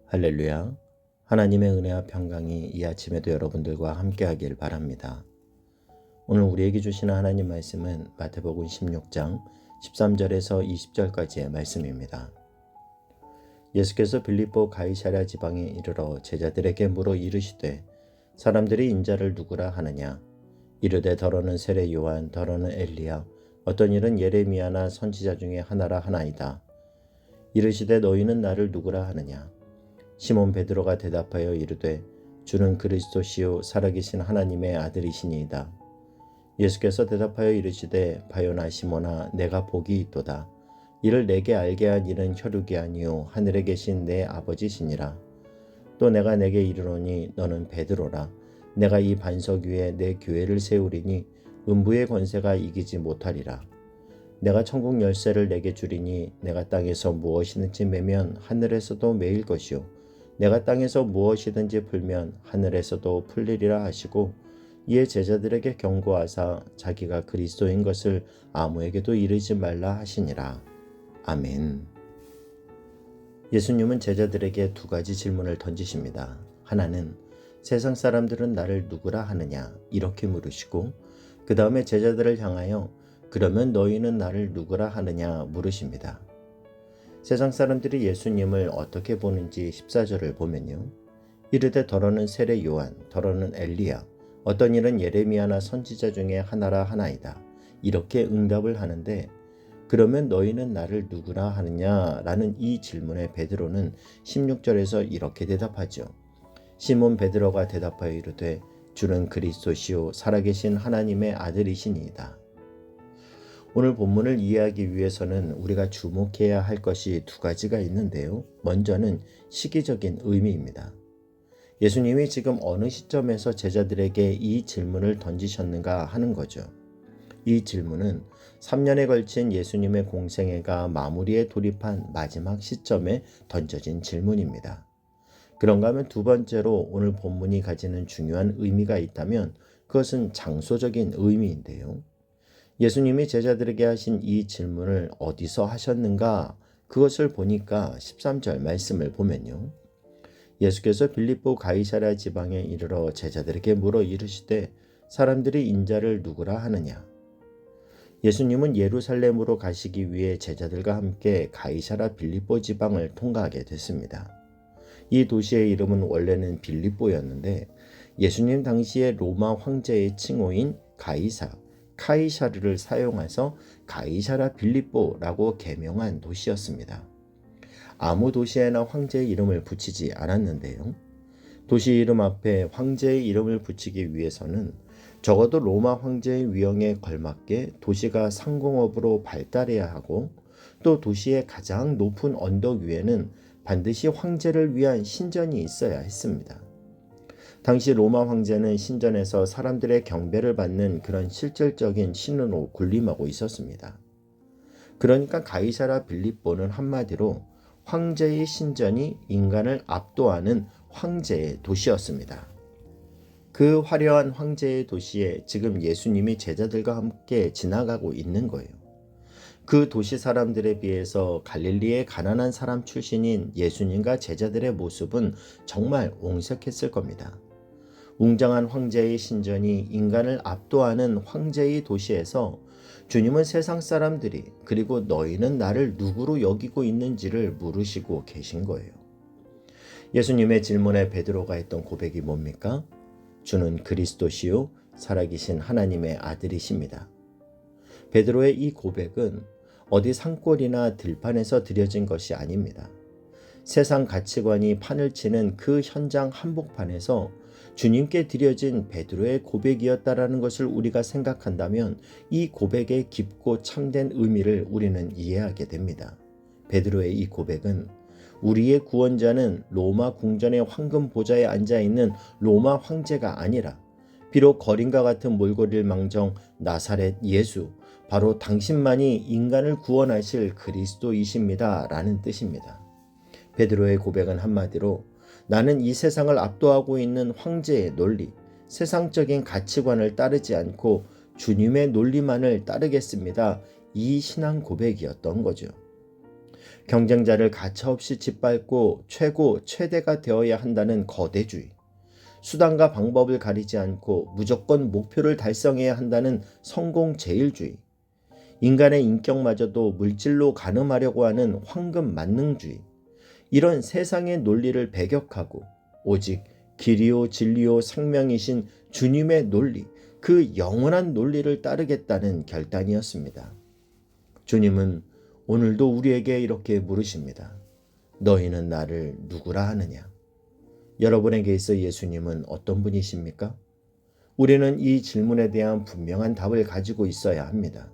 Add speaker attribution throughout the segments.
Speaker 1: 할렐루야. 하나님의 은혜와 평강이 이 아침에도 여러분들과 함께하길 바랍니다. 오늘 우리에게 주시는 하나님 말씀은 마태복음 16장 13절에서 20절까지의 말씀입니다. 예수께서 빌립보 가이사랴 지방에 이르러 제자들에게 물어 이르시되 사람들이 인자를 누구라 하느냐? 이르되 더러는 세례 요한, 더러는 엘리야, 어떤 일은 예레미야나 선지자 중에 하나라 하나이다. 이르시되 너희는 나를 누구라 하느냐? 시몬 베드로가 대답하여 이르되 주는 그리스도시요 살아계신 하나님의 아들이시니이다. 예수께서 대답하여 이르시되 바요나 시몬아 내가 복이 있도다. 이를 내게 알게 한 이는 혈육이 아니요 하늘에 계신 내 아버지시니라. 또 내가 내게 이르노니 너는 베드로라. 내가 이 반석 위에 내 교회를 세우리니 음부의 권세가 이기지 못하리라. 내가 천국 열쇠를 내게 주리니 내가 땅에서 무엇이든지 매면 하늘에서도 매일 것이요 내가 땅에서 무엇이든지 풀면 하늘에서도 풀리리라 하시고 이에 제자들에게 경고하사 자기가 그리스도인 것을 아무에게도 이르지 말라 하시니라. 아멘. 예수님은 제자들에게 두 가지 질문을 던지십니다. 하나는 세상 사람들은 나를 누구라 하느냐 이렇게 물으시고 그 다음에 제자들을 향하여 그러면 너희는 나를 누구라 하느냐 물으십니다. 세상 사람들이 예수님을 어떻게 보는지 14절을 보면요. 이르되 더러는 세례 요한, 더러는 엘리야, 어떤 일은 예레미야나 선지자 중에 하나라 하나이다. 이렇게 응답을 하는데 그러면 너희는 나를 누구라 하느냐? 라는 이 질문에 베드로는 16절에서 이렇게 대답하죠. 시몬 베드로가 대답하여 이르되 주는 그리스도시요 살아계신 하나님의 아들이시니이다. 오늘 본문을 이해하기 위해서는 우리가 주목해야 할 것이 두 가지가 있는데요. 먼저는 시기적인 의미입니다. 예수님이 지금 어느 시점에서 제자들에게 이 질문을 던지셨는가 하는 거죠. 이 질문은 3년에 걸친 예수님의 공생애가 마무리에 돌입한 마지막 시점에 던져진 질문입니다. 그런가 하면 두 번째로 오늘 본문이 가지는 중요한 의미가 있다면 그것은 장소적인 의미인데요. 예수님이 제자들에게 하신 이 질문을 어디서 하셨는가? 그것을 보니까 13절 말씀을 보면요. 예수께서 빌립보 가이사랴 지방에 이르러 제자들에게 물어 이르시되 사람들이 인자를 누구라 하느냐? 예수님은 예루살렘으로 가시기 위해 제자들과 함께 가이사랴 빌립보 지방을 통과하게 됐습니다. 이 도시의 이름은 원래는 빌립보였는데 예수님 당시에 로마 황제의 칭호인 카이사르를 사용해서 가이사랴 빌립보라고 개명한 도시였습니다. 아무 도시에나 황제의 이름을 붙이지 않았는데요. 도시 이름 앞에 황제의 이름을 붙이기 위해서는 적어도 로마 황제의 위엄에 걸맞게 도시가 상공업으로 발달해야 하고 또 도시의 가장 높은 언덕 위에는 반드시 황제를 위한 신전이 있어야 했습니다. 당시 로마 황제는 신전에서 사람들의 경배를 받는 그런 실질적인 신으로 군림하고 있었습니다. 그러니까 가이사랴 빌립보는 한마디로 황제의 신전이 인간을 압도하는 황제의 도시였습니다. 그 화려한 황제의 도시에 지금 예수님이 제자들과 함께 지나가고 있는 거예요. 그 도시 사람들에 비해서 갈릴리의 가난한 사람 출신인 예수님과 제자들의 모습은 정말 옹색했을 겁니다. 웅장한 황제의 신전이 인간을 압도하는 황제의 도시에서 주님은 세상 사람들이 그리고 너희는 나를 누구로 여기고 있는지를 물으시고 계신 거예요. 예수님의 질문에 베드로가 했던 고백이 뭡니까? 주는 그리스도시요 살아계신 하나님의 아들이십니다. 베드로의 이 고백은 어디 산골이나 들판에서 드려진 것이 아닙니다. 세상 가치관이 판을 치는 그 현장 한복판에서 주님께 드려진 베드로의 고백이었다라는 것을 우리가 생각한다면 이 고백의 깊고 참된 의미를 우리는 이해하게 됩니다. 베드로의 이 고백은 우리의 구원자는 로마 궁전의 황금 보좌에 앉아있는 로마 황제가 아니라 비록 거린과 같은 몰골을 망정 나사렛 예수, 바로 당신만이 인간을 구원하실 그리스도이십니다 라는 뜻입니다. 베드로의 고백은 한마디로 나는 이 세상을 압도하고 있는 황제의 논리, 세상적인 가치관을 따르지 않고 주님의 논리만을 따르겠습니다. 이 신앙 고백이었던 거죠. 경쟁자를 가차없이 짓밟고 최대가 되어야 한다는 거대주의, 수단과 방법을 가리지 않고 무조건 목표를 달성해야 한다는 성공제일주의, 인간의 인격마저도 물질로 가늠하려고 하는 황금만능주의, 이런 세상의 논리를 배격하고 오직 길이요 진리요 생명이신 주님의 논리, 그 영원한 논리를 따르겠다는 결단이었습니다. 주님은 오늘도 우리에게 이렇게 물으십니다. 너희는 나를 누구라 하느냐? 여러분에게 있어 예수님은 어떤 분이십니까? 우리는 이 질문에 대한 분명한 답을 가지고 있어야 합니다.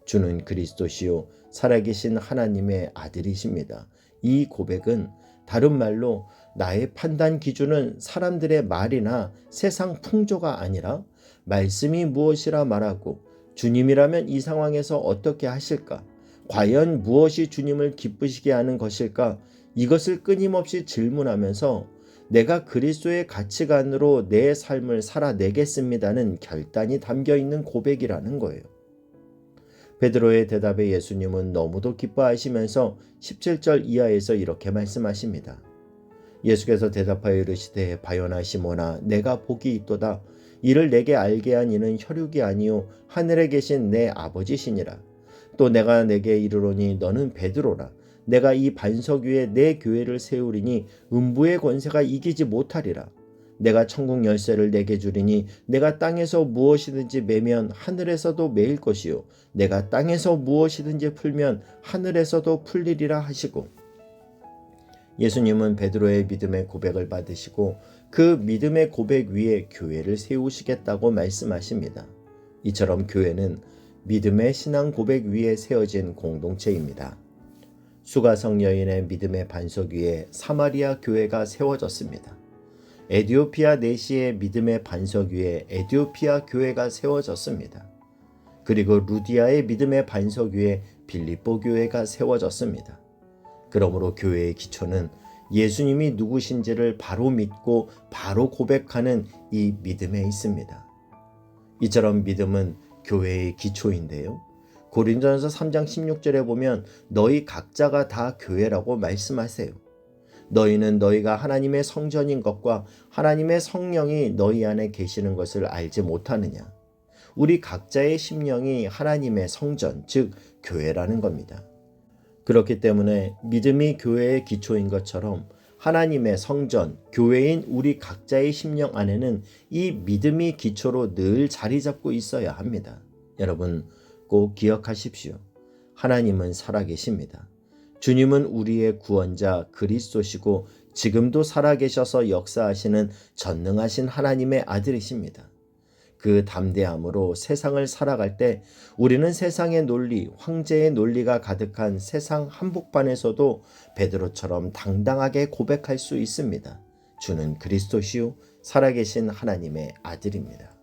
Speaker 1: 주는 그리스도시요 살아계신 하나님의 아들이십니다. 이 고백은 다른 말로 나의 판단 기준은 사람들의 말이나 세상 풍조가 아니라 말씀이 무엇이라 말하고 주님이라면 이 상황에서 어떻게 하실까? 과연 무엇이 주님을 기쁘시게 하는 것일까? 이것을 끊임없이 질문하면서 내가 그리스도의 가치관으로 내 삶을 살아내겠습니다는 결단이 담겨 있는 고백이라는 거예요. 베드로의 대답에 예수님은 너무도 기뻐하시면서 17절 이하에서 이렇게 말씀하십니다. 예수께서 대답하여 이르시되 바요나 시몬아 내가 복이 있도다. 이를 내게 알게 한 이는 혈육이 아니요 하늘에 계신 내 아버지시니라. 또 내가 내게 이르노니 너는 베드로라. 내가 이 반석 위에 내 교회를 세우리니 음부의 권세가 이기지 못하리라. 내가 천국 열쇠를 내게 주리니 내가 땅에서 무엇이든지 매면 하늘에서도 매일 것이요 내가 땅에서 무엇이든지 풀면 하늘에서도 풀리리라 하시고, 예수님은 베드로의 믿음의 고백을 받으시고 그 믿음의 고백 위에 교회를 세우시겠다고 말씀하십니다. 이처럼 교회는 믿음의 신앙 고백 위에 세워진 공동체입니다. 수가성 여인의 믿음의 반석 위에 사마리아 교회가 세워졌습니다. 에디오피아 내시의 믿음의 반석 위에 에디오피아 교회가 세워졌습니다. 그리고 루디아의 믿음의 반석 위에 빌립보 교회가 세워졌습니다. 그러므로 교회의 기초는 예수님이 누구신지를 바로 믿고 바로 고백하는 이 믿음에 있습니다. 이처럼 믿음은 교회의 기초인데요. 고린도전서 3장 16절에 보면 너희 각자가 다 교회라고 말씀하세요. 너희는 너희가 하나님의 성전인 것과 하나님의 성령이 너희 안에 계시는 것을 알지 못하느냐. 우리 각자의 심령이 하나님의 성전, 즉 교회라는 겁니다. 그렇기 때문에 믿음이 교회의 기초인 것처럼 하나님의 성전, 교회인 우리 각자의 심령 안에는 이 믿음이 기초로 늘 자리 잡고 있어야 합니다. 여러분 꼭 기억하십시오. 하나님은 살아계십니다. 주님은 우리의 구원자 그리스도시고 지금도 살아계셔서 역사하시는 전능하신 하나님의 아들이십니다. 그 담대함으로 세상을 살아갈 때 우리는 세상의 논리, 황제의 논리가 가득한 세상 한복판에서도 베드로처럼 당당하게 고백할 수 있습니다. 주는 그리스도시요 살아계신 하나님의 아들입니다.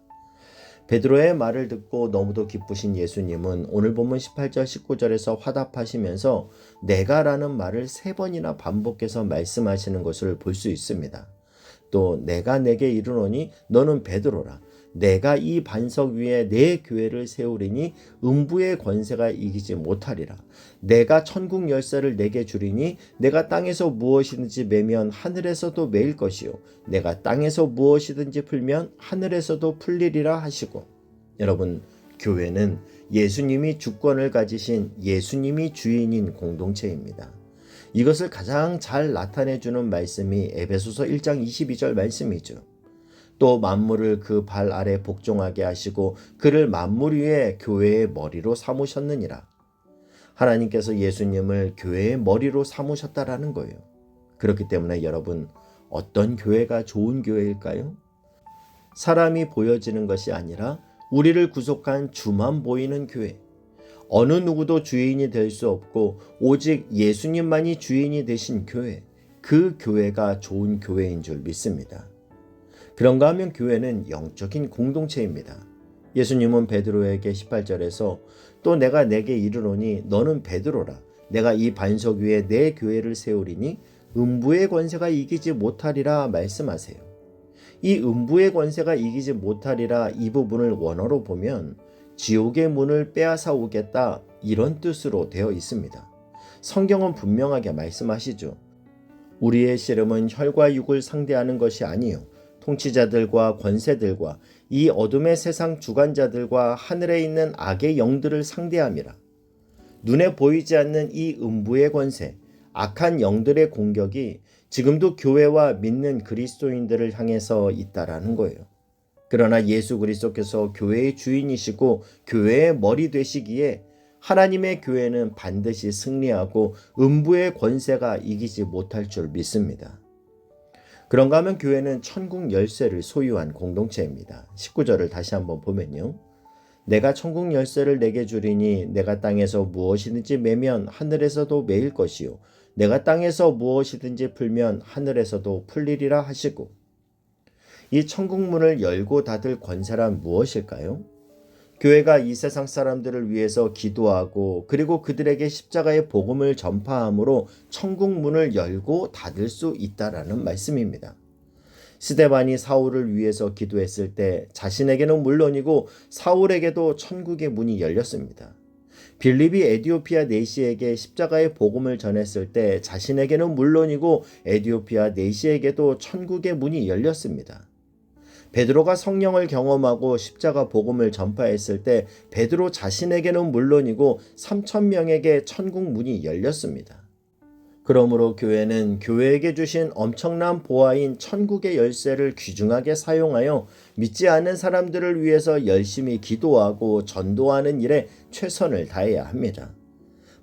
Speaker 1: 베드로의 말을 듣고 너무도 기쁘신 예수님은 오늘 본문 18절 19절에서 화답하시면서 내가라는 말을 3번이나 반복해서 말씀하시는 것을 볼 수 있습니다. 또 내가 내게 이르노니 너는 베드로라. 내가 이 반석 위에 내 교회를 세우리니 음부의 권세가 이기지 못하리라. 내가 천국 열쇠를 내게 주리니 내가 땅에서 무엇이든지 매면 하늘에서도 매일 것이요 내가 땅에서 무엇이든지 풀면 하늘에서도 풀리리라 하시고, 여러분 교회는 예수님이 주권을 가지신 예수님이 주인인 공동체입니다. 이것을 가장 잘 나타내주는 말씀이 에베소서 1장 22절 말씀이죠. 또 만물을 그 발 아래 복종하게 하시고 그를 만물 위에 교회의 머리로 삼으셨느니라. 하나님께서 예수님을 교회의 머리로 삼으셨다라는 거예요. 그렇기 때문에 여러분 어떤 교회가 좋은 교회일까요? 사람이 보여지는 것이 아니라 우리를 구속한 주만 보이는 교회. 어느 누구도 주인이 될 수 없고 오직 예수님만이 주인이 되신 교회. 그 교회가 좋은 교회인 줄 믿습니다. 그런가 하면 교회는 영적인 공동체입니다. 예수님은 베드로에게 18절에서 또 내가 내게 이르노니 너는 베드로라. 내가 이 반석 위에 내 교회를 세우리니 음부의 권세가 이기지 못하리라 말씀하세요. 이 음부의 권세가 이기지 못하리라 이 부분을 원어로 보면 지옥의 문을 빼앗아 오겠다 이런 뜻으로 되어 있습니다. 성경은 분명하게 말씀하시죠. 우리의 씨름은 혈과 육을 상대하는 것이 아니요 통치자들과 권세들과 이 어둠의 세상 주관자들과 하늘에 있는 악의 영들을 상대함이라. 눈에 보이지 않는 이 음부의 권세, 악한 영들의 공격이 지금도 교회와 믿는 그리스도인들을 향해서 있다라는 거예요. 그러나 예수 그리스도께서 교회의 주인이시고 교회의 머리 되시기에 하나님의 교회는 반드시 승리하고 음부의 권세가 이기지 못할 줄 믿습니다. 그런가 하면 교회는 천국 열쇠를 소유한 공동체입니다. 19절을 다시 한번 보면요. 내가 천국 열쇠를 내게 주리니 내가 땅에서 무엇이든지 매면 하늘에서도 매일 것이요 내가 땅에서 무엇이든지 풀면 하늘에서도 풀리리라 하시고, 이 천국 문을 열고 닫을 권세란 무엇일까요? 교회가 이 세상 사람들을 위해서 기도하고 그리고 그들에게 십자가의 복음을 전파함으로 천국 문을 열고 닫을 수 있다라는 말씀입니다. 스데반이 사울을 위해서 기도했을 때 자신에게는 물론이고 사울에게도 천국의 문이 열렸습니다. 빌립이 에디오피아 내시에게 십자가의 복음을 전했을 때 자신에게는 물론이고 에디오피아 내시에게도 천국의 문이 열렸습니다. 베드로가 성령을 경험하고 십자가 복음을 전파했을 때 베드로 자신에게는 물론이고 3,000명에게 천국 문이 열렸습니다. 그러므로 교회는 교회에게 주신 엄청난 보화인 천국의 열쇠를 귀중하게 사용하여 믿지 않는 사람들을 위해서 열심히 기도하고 전도하는 일에 최선을 다해야 합니다.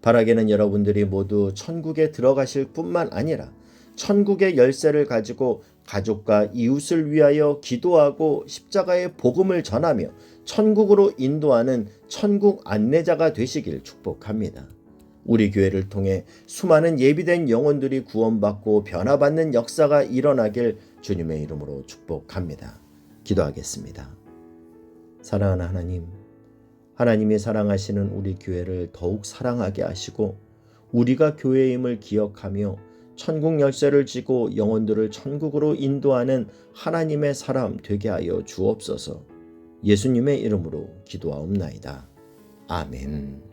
Speaker 1: 바라기는 여러분들이 모두 천국에 들어가실 뿐만 아니라 천국의 열쇠를 가지고 가족과 이웃을 위하여 기도하고 십자가의 복음을 전하며 천국으로 인도하는 천국 안내자가 되시길 축복합니다. 우리 교회를 통해 수많은 예비된 영혼들이 구원받고 변화받는 역사가 일어나길 주님의 이름으로 축복합니다. 기도하겠습니다. 사랑하는 하나님, 하나님이 사랑하시는 우리 교회를 더욱 사랑하게 하시고 우리가 교회임을 기억하며 천국 열쇠를 쥐고 영혼들을 천국으로 인도하는 하나님의 사람 되게 하여 주옵소서. 예수님의 이름으로 기도하옵나이다. 아멘.